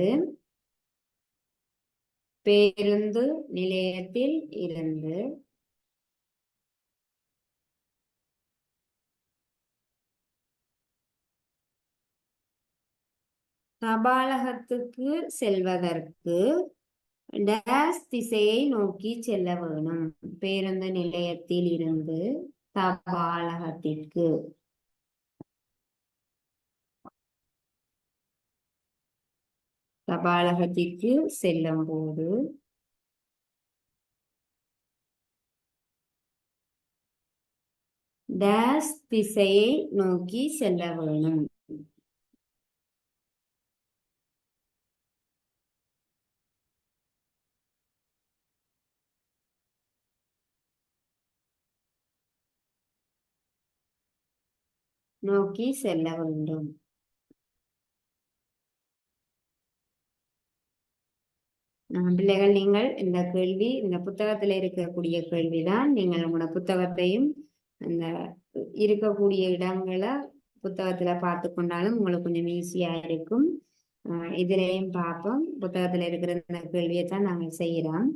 தபாலகத்துக்கு செல்வதற்கு டேஸ் திசையை நோக்கி செல்ல வேணும். பேருந்து நிலையத்தில் இருந்து தபாலகத்திற்கு செல்லும் போது டேஸ் திசையை நோக்கி செல்ல வேணும். நோக்கி செல்ல வேண்டும். பிள்ளைகள், நீங்கள் இந்த கேள்வி இந்த புத்தகத்துல இருக்கக்கூடிய கேள்விதான். நீங்கள் உங்களோட புத்தகத்தையும் அந்த இருக்கக்கூடிய இடங்களை புத்தகத்துல பார்த்து கொண்டாலும் உங்களுக்கு கொஞ்சம் ஈஸியா இருக்கும். இதுலயும் பார்ப்போம். புத்தகத்துல இருக்கிற இந்த கேள்வியை தான் நாங்கள் செய்யறோம்.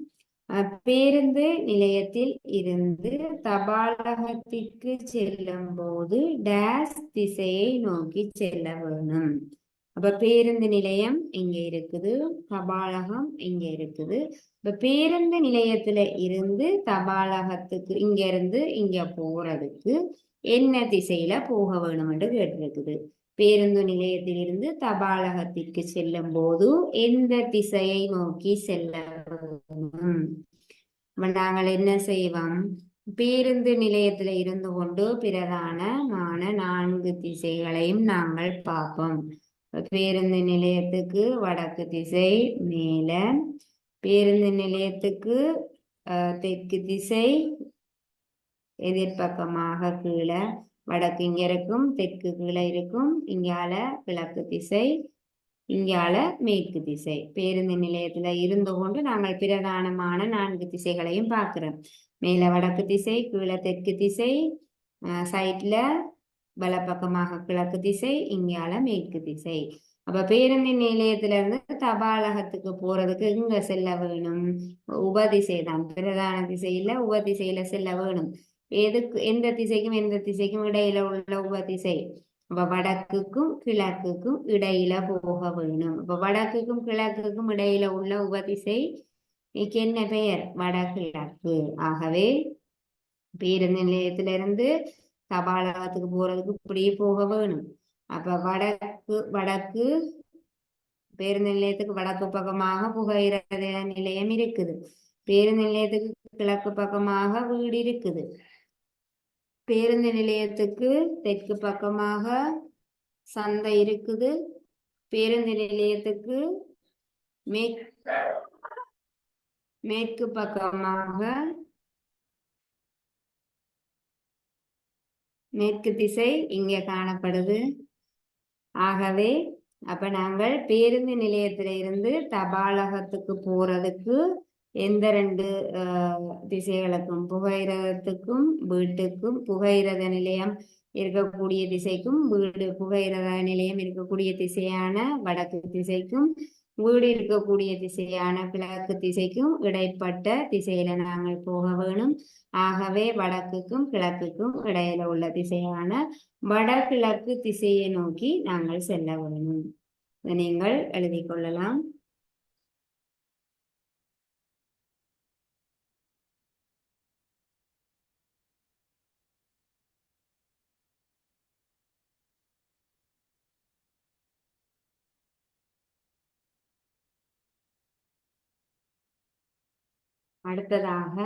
பேருந்து நிலையத்தில் இருந்து தபாலகத்திற்கு செல்லும் போது டேஸ் திசையை நோக்கி செல்ல வேணும். அப்ப பேருந்து நிலையம் இங்க இருக்குது, தபாலகம் இங்க இருக்குது. இப்ப பேருந்து நிலையத்துல இருந்து தபாலகத்துக்கு இங்க இருந்து இங்க போறதுக்கு என்ன திசையில போக வேணும் என்று கேட்டிருக்குது. பேருந்து நிலையத்தில் இருந்து தபாலகத்திற்கு செல்லும் போது எந்த திசையை நோக்கி செல்ல வேணும்? நாங்கள் என்ன செய்வோம்? பேருந்து நிலையத்துல இருந்து கொண்டு பிரதானமான 4 திசைகளையும் நாங்கள் பார்ப்போம். பேருந்து நிலையத்துக்கு வடக்கு திசை மேல, பேருந்து நிலையத்துக்கு தெற்கு திசை எதிர்பக்கமாக கீழே, வடக்கு இங்க இருக்கும், தெற்கு கீழே இருக்கும், இங்கால கிழக்கு திசை, இங்கால மேற்கு திசை. பேருந்து நிலையத்துல இருந்து கொண்டு நாங்கள் பிரதானமான 4 திசைகளையும் பார்க்கிறோம். மேல வடக்கு திசை, கீழே தெற்கு திசை, சைட்ல வலப்பக்கமாக கிழக்கு திசை, இங்கால மேற்கு திசை. அப்ப பேருந்து நிலையத்துல இருந்து தபாலகத்துக்கு போறதுக்கு எங்க செல்ல வேணும்? உபதிசை தான், பிரதான திசையில உபதிசையில செல்ல வேணும். எதுக்கு? எந்த திசைக்கும் எந்த திசைக்கும் இடையில உள்ள உபதிசை. அப்ப வடக்குக்கும் கிழக்குக்கும் இடையில போக வேணும். அப்ப வடக்குக்கும் கிழக்குக்கும் இடையில உள்ள உபதிசை என்ன பெயர்? வடகிழக்கு. ஆகவே பேருந்து நிலையத்திலிருந்து தபாலகத்துக்கு போறதுக்கு இப்படியே போக வேணும். அப்ப வடக்கு பேருந்து நிலையத்துக்கு வடக்கு பக்கமாக புகையிரத நிலையம் இருக்குது. பேருந்து நிலையத்துக்கு கிழக்கு பக்கமாக வீடு இருக்குது. பேருந்து நிலையத்துக்கு தெற்கு பக்கமாக சந்தை இருக்குது. பேருந்து நிலையத்துக்கு மேற்கு பக்கமாக மேற்கு திசை இங்கே காணப்படுது. ஆகவே அப்ப நாங்கள் பேருந்து நிலையத்தில இருந்து தபாலகத்துக்கு போறதுக்கு எந்த 2 திசைகளுக்கும், புகையிரதத்துக்கும் வீட்டுக்கும், புகையிரத நிலையம் இருக்கக்கூடிய திசைக்கும் வீடு புகையிரத நிலையம் இருக்கக்கூடிய திசையான வடக்கு திசைக்கும் வீடு இருக்கக்கூடிய திசையான கிழக்கு திசைக்கும் இடைப்பட்ட திசையில நாங்கள் போக வேணும். ஆகவே வடக்குக்கும் கிழக்குக்கும் இடையில உள்ள திசையான வடகிழக்கு திசையை நோக்கி நாங்கள் செல்ல வேணும். நீங்கள் எழுதி கொள்ளலாம். அடுத்ததாக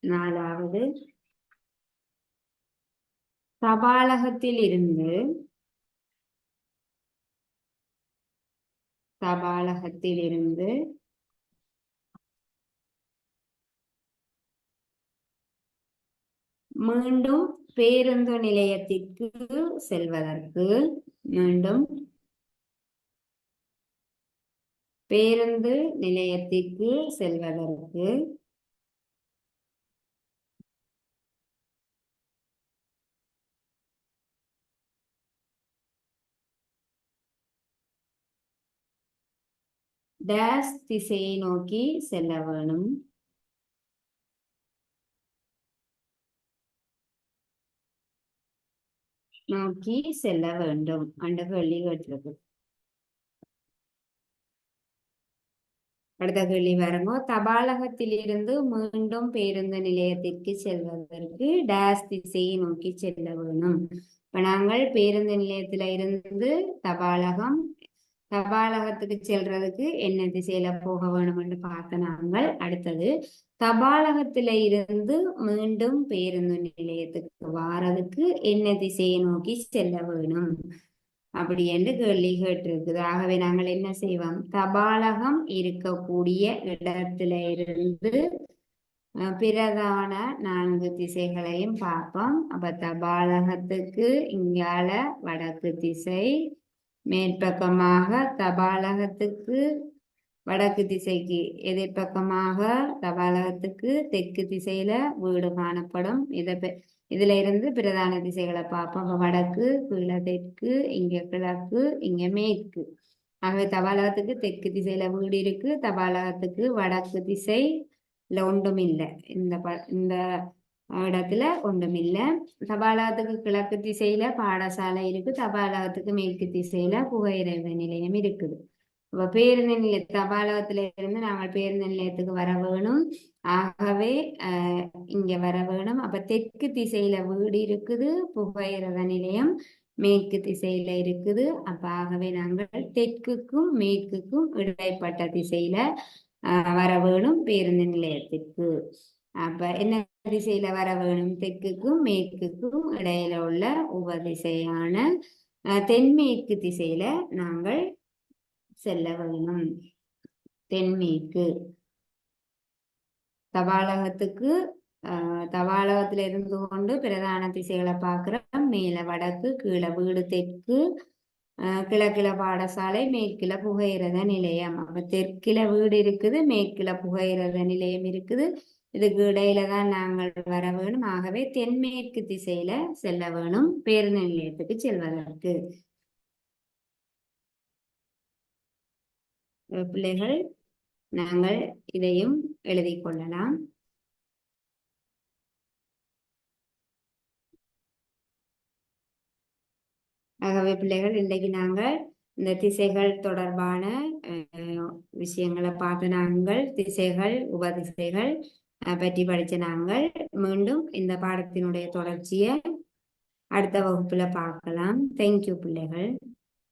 4வது, தபாலகத்தில் இருந்து மீண்டும் பேருந்து நிலையத்திற்கு செல்வதற்கு டேஸ் திசையை நோக்கி செல்ல வேணும். நோக்கி செல்ல வேண்டும் என்று கேள்வி கேட்டிருக்கு. அடுத்த கேள்வி பாருங்க. தபாலகத்தில் இருந்து மீண்டும் பேருந்து நிலையத்திற்கு செல்வதற்கு டேஸ் திசையை நோக்கி செல்ல வேணும். இப்ப நாங்கள் பேருந்து நிலையத்தில இருந்து தபாலகம் தபாலகத்துக்கு செல்றதுக்கு என்ன திசையில போக வேணும் என்று பார்த்த நாங்கள். அடுத்தது தபாலகத்தில இருந்து மீண்டும் பேருந்து நிலையத்துக்கு வாரதுக்கு என்ன திசையை நோக்கி செல்ல வேணும் அப்படி என்று கேள்வி கேட்டிருக்குது. ஆகவே நாங்கள் என்ன செய்வோம், தபாலகம் இருக்கக்கூடிய இடத்துல இருந்து பிரதான 4 திசைகளையும் பார்ப்போம். அப்ப தபாலகத்துக்கு இங்கால வடக்கு திசை, மேற்பக்கமாக தபாலகத்துக்கு வடக்கு திசைக்கு எதிர்பக்கமாக தபாலகத்துக்கு தெற்கு திசையில வீடு காணப்படும். இதுல இருந்து பிரதான திசைகளை பார்ப்போம். வடக்கு, கீழே தெற்கு, இங்க கிழக்கு, இங்க மேற்கு. ஆகவே தபாலகத்துக்கு தெற்கு திசையில வீடு இருக்கு, தபாலகத்துக்கு வடக்கு திசை ஒன்றும் இல்லை, இந்த இடத்துல ஒன்றும் இல்லை. தபாலகத்துக்கு கிழக்கு திசையில பாடசாலை இருக்கு, தபாலகத்துக்கு மேற்கு திசையில புகையிரத நிலையம் இருக்குது. அப்ப பேருந்து நிலைய தபாலகத்தில இருந்து நாங்கள் பேருந்து நிலையத்துக்கு வர வேணும். ஆகவே இங்க வர வேணும். அப்ப தெற்கு திசையில வீடு இருக்குது, புகையிரத நிலையம் மேற்கு திசையில இருக்குது. அப்ப ஆகவே நாங்கள் தெற்குக்கும் மேற்குக்கும் இடைப்பட்ட திசையில வர வேணும் பேருந்து நிலையத்திற்கு. அப்ப என்ன திசையில வர வேணும், தெற்குக்கும் மேற்குக்கும் இடையில உள்ள உபதிசையான தென்மேற்கு திசையில நாங்கள் செல்ல வேணும். தென்மேற்கு தபாலகத்துக்கு தபாலகத்துல இருந்து கொண்டு பிரதான திசைகளை பார்க்கிறோம். மேல வடக்கு, கீழே வீடு தெற்கு, கிழக்கில பாடசாலை, மேற்கில புகையிரத நிலையம். அப்ப தெற்கில வீடு இருக்குது, மேற்கில புகையிரத நிலையம் இருக்குது. இதுக்கு இடையில தான் நாங்கள் வர வேணும். ஆகவே தென்மேற்கு திசையில செல்ல வேணும் பேருந்து நிலையத்துக்கு செல்வதற்கு. பிள்ளைகள் நாங்கள் இதையும் எழுதி கொள்ளலாம். ஆகவே பிள்ளைகள் இன்றைக்கு நாங்கள் இந்த திசைகள் தொடர்பான விஷயங்களை பார்த்து நாங்கள் திசைகள் உபதிசைகள் பற்றி படிச்ச நாங்கள். மீண்டும் இந்த பாடத்தினுடைய தொடர்ச்சியை அடுத்த வகுப்புல பார்க்கலாம். தேங்க்யூ பிள்ளைகள்.